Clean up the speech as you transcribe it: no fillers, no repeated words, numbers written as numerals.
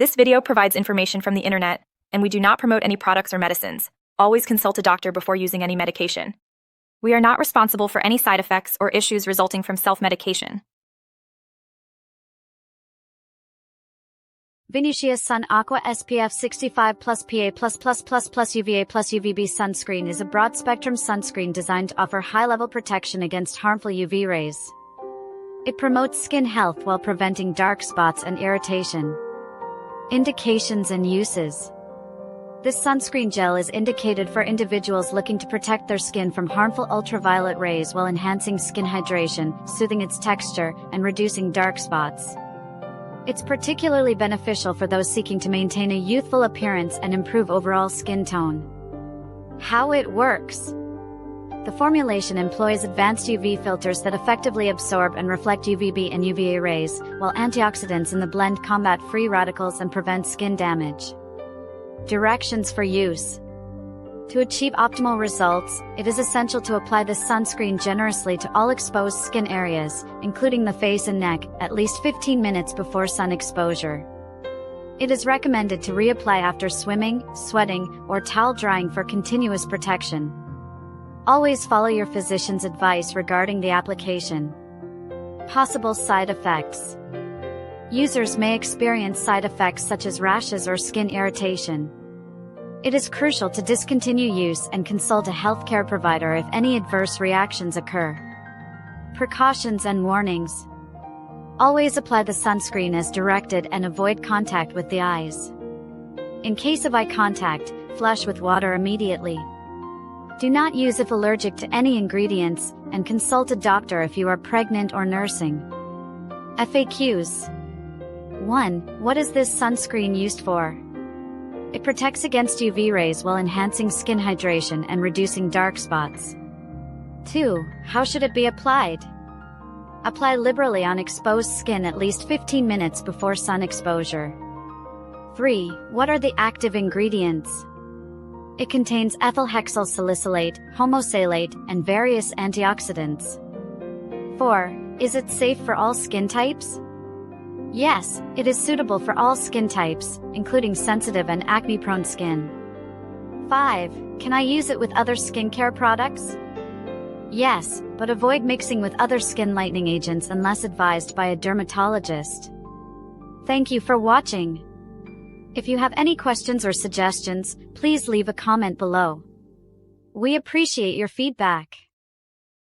This video provides information from the internet, and we do not promote any products or medicines. Always consult a doctor before using any medication. We are not responsible for any side effects or issues resulting from self-medication. Venusia Sun Aqua SPF 65 plus PA plus UVA plus UVB Sunscreen is a broad-spectrum sunscreen designed to offer high-level protection against harmful UV rays. It promotes skin health while preventing dark spots and irritation. Indications and uses. This sunscreen gel is indicated for individuals looking to protect their skin from harmful ultraviolet rays while enhancing skin hydration, soothing its texture, and reducing dark spots. It's particularly beneficial for those seeking to maintain a youthful appearance and improve overall skin tone. How it works. The formulation employs advanced UV filters that effectively absorb and reflect UVB and UVA rays, while antioxidants in the blend combat free radicals and prevent skin damage. Directions for use. To achieve optimal results, it is essential to apply this sunscreen generously to all exposed skin areas, including the face and neck, at least 15 minutes before sun exposure. It is recommended to reapply after swimming, sweating, or towel drying for continuous protection. Always follow your physician's advice regarding the application. Possible side effects. Users may experience side effects such as rashes or skin irritation. It is crucial to discontinue use and consult a healthcare provider if any adverse reactions occur. Precautions and warnings. Always apply the sunscreen as directed and avoid contact with the eyes. In case of eye contact, flush with water immediately. Do not use if allergic to any ingredients, and consult a doctor if you are pregnant or nursing. FAQs. 1. What is this sunscreen used for? It protects against UV rays while enhancing skin hydration and reducing dark spots. 2. How should it be applied? Apply liberally on exposed skin at least 15 minutes before sun exposure. 3. What are the active ingredients? It contains Ethylhexyl Salicylate, Homosalate, and various antioxidants. 4. Is it safe for all skin types? Yes, it is suitable for all skin types, including sensitive and acne-prone skin. 5. Can I use it with other skincare products? Yes, but avoid mixing with other skin lightening agents unless advised by a dermatologist. Thank you for watching. If you have any questions or suggestions, please leave a comment below. We appreciate your feedback.